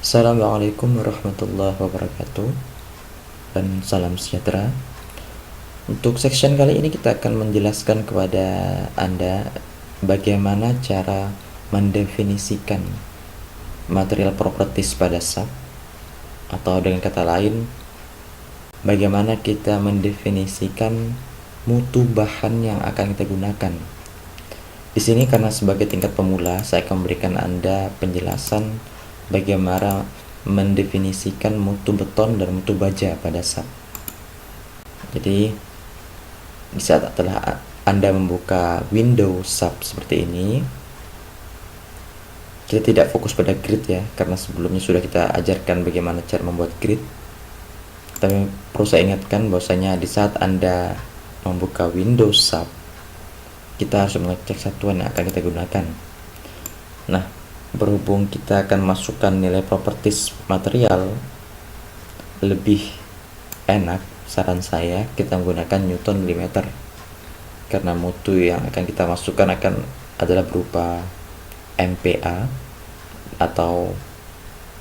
Assalamualaikum warahmatullahi wabarakatuh dan salam sejahtera. Untuk section kali ini kita akan menjelaskan kepada Anda bagaimana cara mendefinisikan material properties pada SAP, atau dengan kata lain bagaimana kita mendefinisikan mutu bahan yang akan kita gunakan. Di sini karena sebagai tingkat pemula, saya akan memberikan Anda penjelasan bagaimana mendefinisikan mutu beton dan mutu baja pada SAP. Jadi di saat telah Anda membuka window SAP seperti ini, kita tidak fokus pada grid ya, karena sebelumnya sudah kita ajarkan bagaimana cara membuat grid. Tapi perlu saya ingatkan bahwasanya di saat Anda membuka window SAP, kita harus mengecek satuan yang akan kita gunakan. Nah, berhubung kita akan masukkan nilai properties material, lebih enak saran saya kita menggunakan Newton mm, karena mutu yang akan kita masukkan adalah berupa MPa atau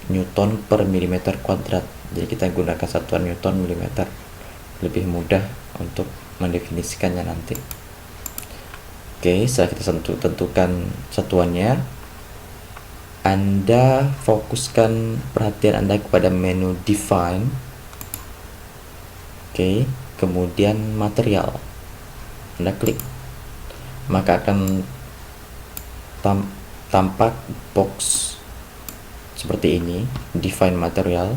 Newton per milimeter kuadrat. Jadi kita gunakan satuan Newton milimeter, lebih mudah untuk mendefinisikannya nanti. Oke, setelah kita tentukan satuannya, Anda fokuskan perhatian Anda kepada menu define. Oke, kemudian material. Anda klik, maka akan tampak box seperti ini, define material.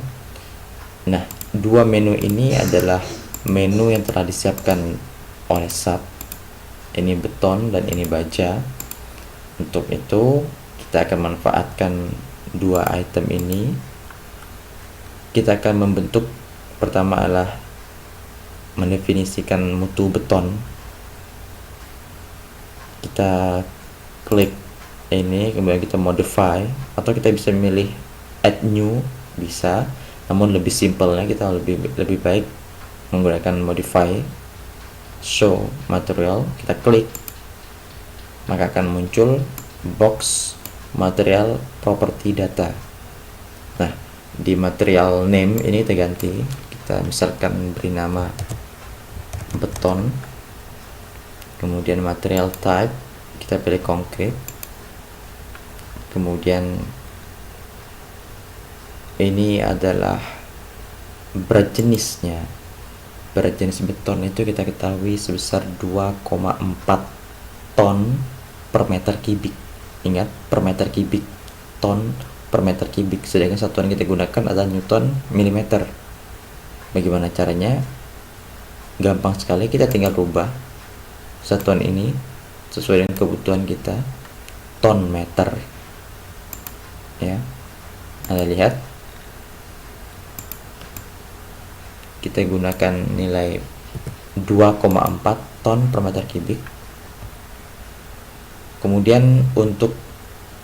Nah, dua menu ini adalah menu yang telah disiapkan oleh SAP. Ini beton dan ini baja. Untuk itu kita akan manfaatkan dua item ini. Kita akan membentuk, pertama adalah mendefinisikan mutu beton. Kita klik ini, kemudian kita modify, atau kita bisa memilih add new, bisa, namun lebih simpelnya kita lebih baik menggunakan modify. Show material, kita klik, maka akan muncul box material property data. Nah, di material name ini terganti, kita misalkan beri nama beton, kemudian material type kita pilih konkret, kemudian ini adalah berat jenisnya. Berat jenis beton itu kita ketahui sebesar 2,4 ton per meter kubik. Ingat, per meter kubik, ton per meter kubik, sedangkan satuan yang kita gunakan adalah Newton milimeter. Bagaimana caranya? Gampang sekali, kita tinggal rubah satuan ini sesuai dengan kebutuhan kita, ton meter ya. Anda lihat, kita gunakan nilai 2,4 ton per meter kubik. Kemudian untuk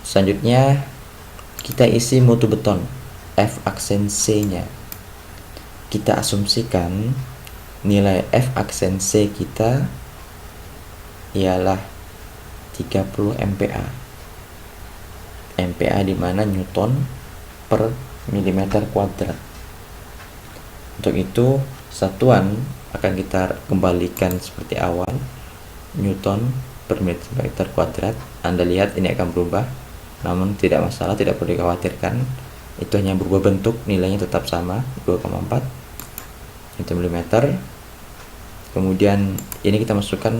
selanjutnya kita isi mutu beton, F aksen C nya. Kita asumsikan nilai F aksen C kita ialah 30 MPa. MPa di mana Newton per milimeter kuadrat. Untuk itu satuan akan kita kembalikan seperti awal, Newton per meter kuadrat. Anda lihat ini akan berubah, namun tidak masalah, tidak perlu dikhawatirkan. Itu hanya berubah bentuk, nilainya tetap sama, 2,4 Newton milimeter. Kemudian ini kita masukkan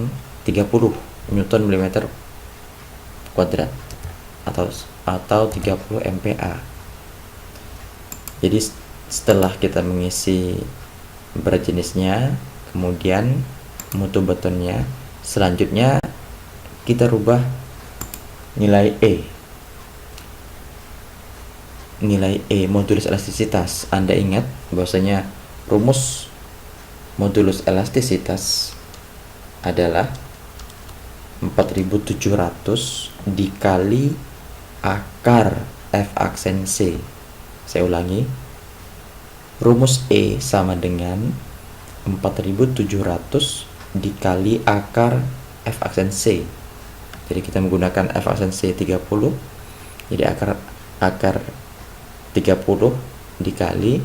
30 Newton milimeter kuadrat atau 30 MPa. Jadi setelah kita mengisi berat jenisnya, kemudian mutu betonnya, selanjutnya kita rubah nilai modulus elastisitas. Anda ingat bahwasanya rumus modulus elastisitas adalah 4700 dikali akar F aksen C. Saya ulangi, rumus E sama dengan 4700 dikali akar F aksen C. Jadi kita menggunakan F aksen C 30, jadi akar 30 dikali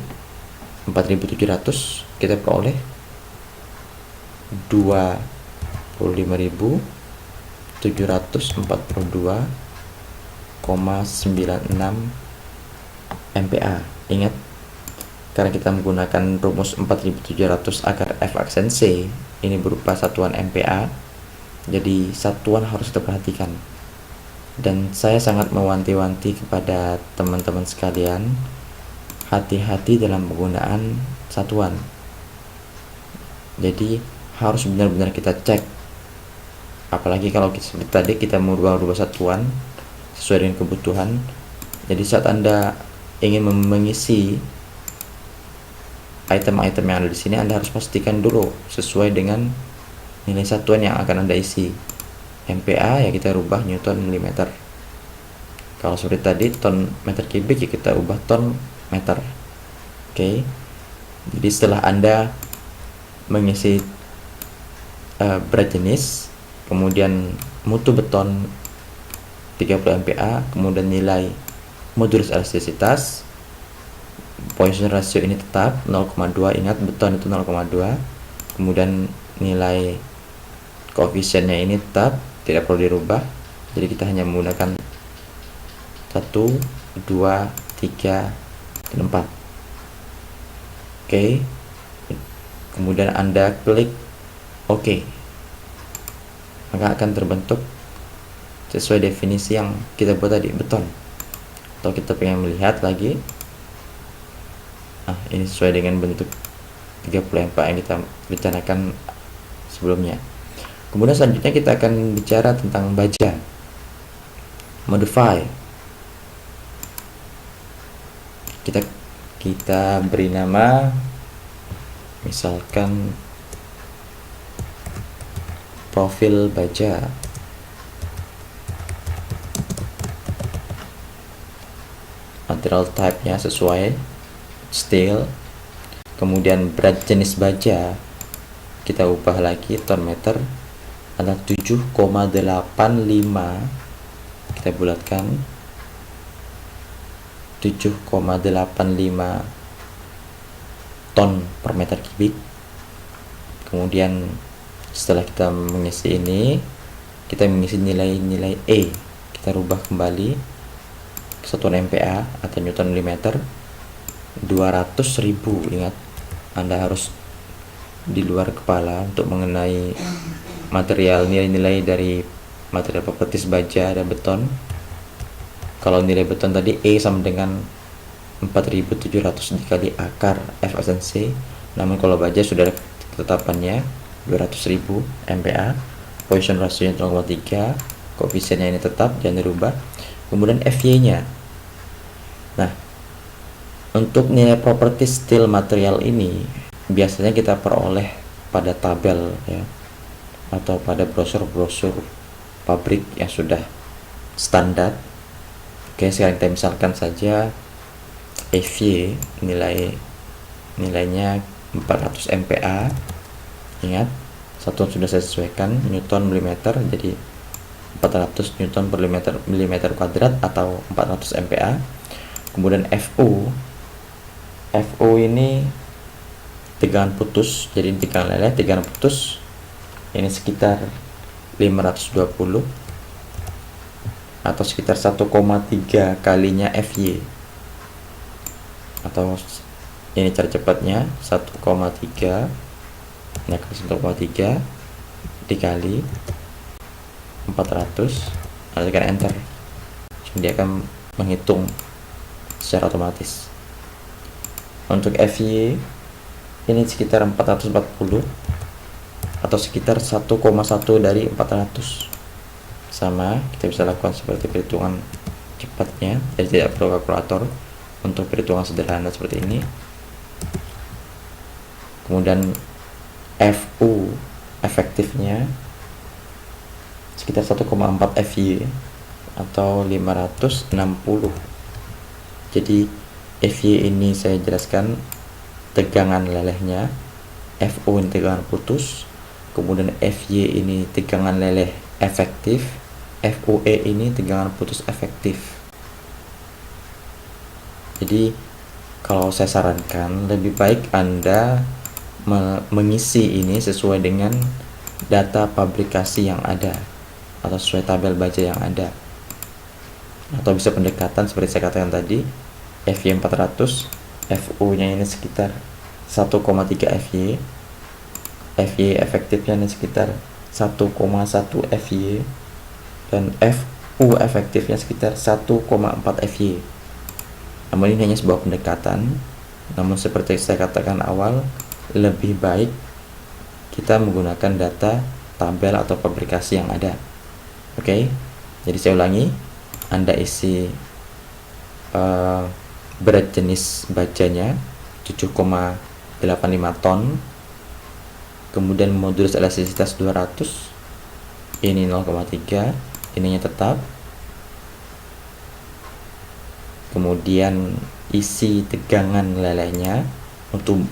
4.700, kita peroleh 25.742,96 MPa. Ingat, karena kita menggunakan rumus 4.700 agar F aksen C ini berupa satuan MPa, jadi satuan harus kita perhatikan. Dan saya sangat mewanti-wanti kepada teman-teman sekalian, hati-hati dalam penggunaan satuan. Jadi harus benar-benar kita cek, apalagi kalau seperti tadi kita merubah satuan sesuai dengan kebutuhan. Jadi saat Anda ingin mengisi item-item yang ada di sini, Anda harus pastikan dulu sesuai dengan nilai satuan yang akan Anda isi. MPa ya kita rubah Newton milimeter. Kalau seperti tadi ton meter kubik ya kita ubah ton meter. Oke. Jadi setelah Anda mengisi berat jenis, kemudian mutu beton 30 MPa, kemudian nilai modulus elastisitas, Poisson ratio ini tetap 0,2, ingat beton itu 0,2, kemudian nilai koefisiennya ini tetap tidak perlu dirubah, jadi kita hanya menggunakan 1, 2, 3, dan 4. Oke. Kemudian Anda klik OK, maka akan terbentuk sesuai definisi yang kita buat tadi, beton. Atau kita pengen melihat lagi, ini sesuai dengan bentuk 30 MPa yang kita rencanakan sebelumnya. Kemudian selanjutnya kita akan bicara tentang baja, modify. Kita beri nama, misalkan profil baja. Material type-nya sesuai steel. Kemudian berat jenis baja kita ubah lagi, ton meter adalah 7,85, kita bulatkan 7,85 ton per meter kubik. Kemudian setelah kita mengisi ini, kita mengisi nilai-nilai E, kita rubah kembali ke satuan MPa atau Newton milimeter 200.000. Ingat, Anda harus di luar kepala untuk mengenai material, nilai-nilai dari material properties baja dan beton. Kalau nilai beton tadi E sama dengan 4.700 dikali akar F aksen C, namun kalau baja sudah ada ketetapannya 200.000 MPa, Poisson ratio 0,3, koefisiennya ini tetap jangan dirubah. Kemudian FY nya, nah untuk nilai properti steel material ini biasanya kita peroleh pada tabel ya, atau pada brosur-brosur pabrik yang sudah standar. Oke, sekarang kita misalkan saja FY nilainya 400 MPa. Ingat, satuan sudah saya sesuaikan Newton milimeter, jadi 400 Newton per milimeter kuadrat atau 400 MPa. Kemudian FU ini tegangan putus, jadi tegangan leleh, tegangan putus ini sekitar 520 atau sekitar 1,3 kalinya FY, atau ini cara cepatnya 1,3 dikali 400, lalu tekan enter, dia akan menghitung secara otomatis. Untuk FY ini sekitar 440 atau sekitar 1,1 dari 400. Sama, kita bisa lakukan seperti perhitungan cepatnya, jadi tidak perlu kalkulator untuk perhitungan sederhana seperti ini. Kemudian FU efektifnya sekitar 1,4 FY atau 560. Jadi FY ini saya jelaskan tegangan lelehnya, FU ini tegangan putus, kemudian FY ini tegangan leleh efektif, FUE ini tegangan putus efektif. Jadi kalau saya sarankan lebih baik Anda mengisi ini sesuai dengan data publikasi yang ada atau sesuai tabel baja yang ada, atau bisa pendekatan seperti saya katakan tadi, FY 400, FU nya ini sekitar 1,3 FY, FY efektifnya ini sekitar 1,1 FY, dan FU efektifnya sekitar 1,4 FY. Namun ini hanya sebuah pendekatan, namun seperti saya katakan awal, lebih baik kita menggunakan data tabel atau publikasi yang ada. Oke, jadi saya ulangi, Anda isi berat jenis bajanya 7,85 ton, kemudian modulus elastisitas 200, ini 0,3, ininya tetap, kemudian isi tegangan lelehnya,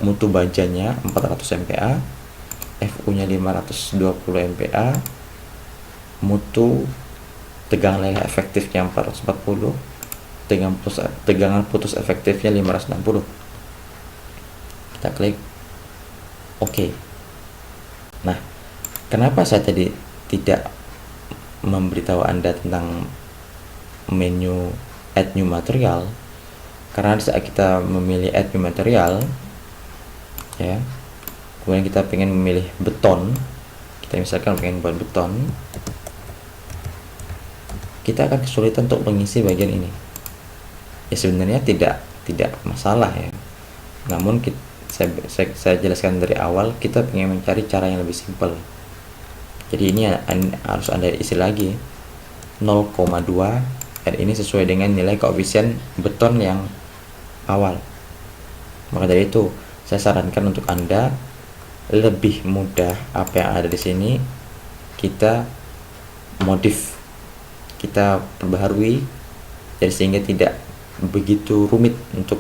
mutu bajanya 400 MPa, FU nya 520 MPa, mutu tegangan leleh efektifnya 440, tegangan putus efektifnya 560. Kita klik OK. Nah, kenapa saya tadi tidak memberitahu Anda tentang menu add new material? Karena saat kita memilih add new material, ya, kemudian kita pengen memilih beton, kita misalkan pengen buat beton, kita akan kesulitan untuk mengisi bagian ini. Ya sebenarnya tidak masalah ya, namun saya jelaskan dari awal, kita ingin mencari cara yang lebih simpel. Jadi ini harus Anda isi lagi 0,2, dan ini sesuai dengan nilai koefisien beton yang awal. Maka dari itu saya sarankan untuk Anda lebih mudah apa yang ada di sini kita modif, kita perbaharui, jadi sehingga tidak begitu rumit untuk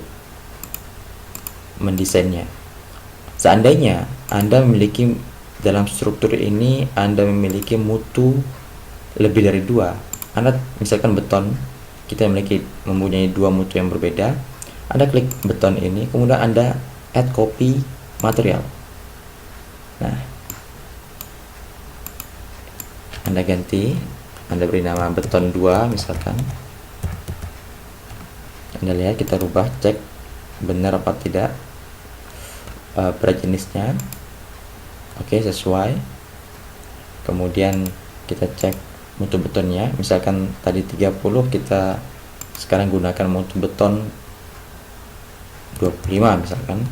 mendesainnya. Seandainya Anda memiliki dalam struktur ini, Anda memiliki mutu lebih dari 2, Anda misalkan beton, kita mempunyai 2 mutu yang berbeda, Anda klik beton ini, kemudian Anda add copy material. Nah, Anda ganti, Anda beri nama beton 2 misalkan. Anda lihat, kita rubah, cek benar apa tidak berat jenisnya. Oke, sesuai. Kemudian kita cek mutu betonnya, misalkan tadi 30, kita sekarang gunakan mutu beton 25 misalkan.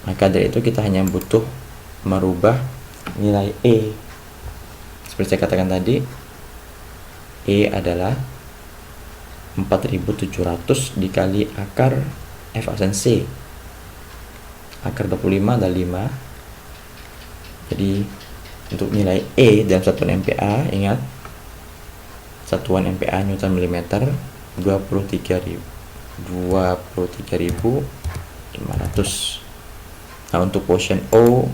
Maka dari itu kita hanya butuh merubah nilai E. Seperti saya katakan tadi, E adalah 4700 dikali akar F aksen C. Akar 25 adalah 5. Jadi untuk nilai E dalam satuan MPa, ingat satuan MPa Newton milimeter 23.500. Nah, untuk quotient O,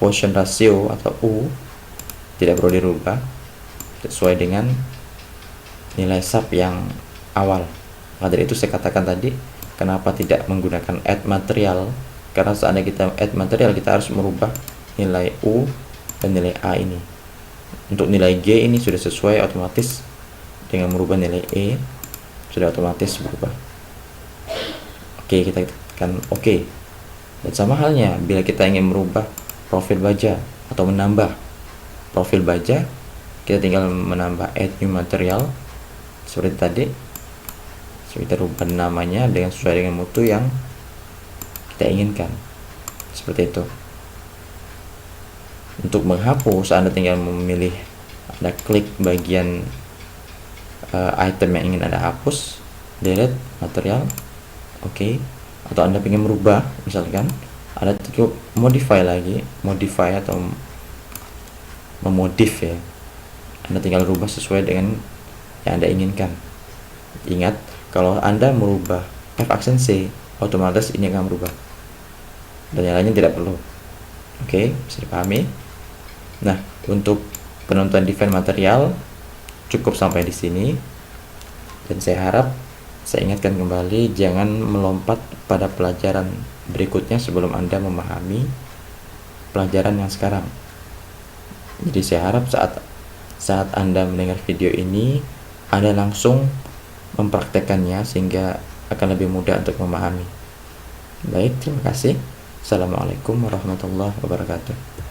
quotient ratio atau U tidak perlu dirubah, sesuai dengan nilai sub yang awal. Maka dari itu saya katakan tadi, kenapa tidak menggunakan add material, karena seandainya kita add material, kita harus merubah nilai U dan nilai A ini. Untuk nilai G ini sudah sesuai otomatis, dengan merubah nilai E sudah otomatis berubah. Oke, kita tekan OK. Dan sama halnya bila kita ingin merubah profil baja atau menambah profil baja, kita tinggal menambah add new material seperti tadi. So, kita rubah namanya dengan sesuai dengan mutu yang kita inginkan, seperti itu. Untuk menghapus, Anda tinggal memilih, Anda klik bagian item yang ingin Anda hapus, delete material, oke. Atau Anda ingin merubah, misalkan Anda cukup modify lagi, modify atau memodif ya. Anda tinggal rubah sesuai dengan yang Anda inginkan. Ingat, kalau Anda merubah F aksen C, otomatis ini akan berubah, dan yang lainnya tidak perlu. Oke, bisa dipahami. Nah, untuk penonton define material cukup sampai di sini, dan saya harap Saya ingatkan kembali, jangan melompat pada pelajaran berikutnya sebelum Anda memahami pelajaran yang sekarang. Jadi saya harap saat Anda mendengar video ini, Anda langsung mempraktekannya sehingga akan lebih mudah untuk memahami. Baik, terima kasih. Assalamualaikum warahmatullahi wabarakatuh.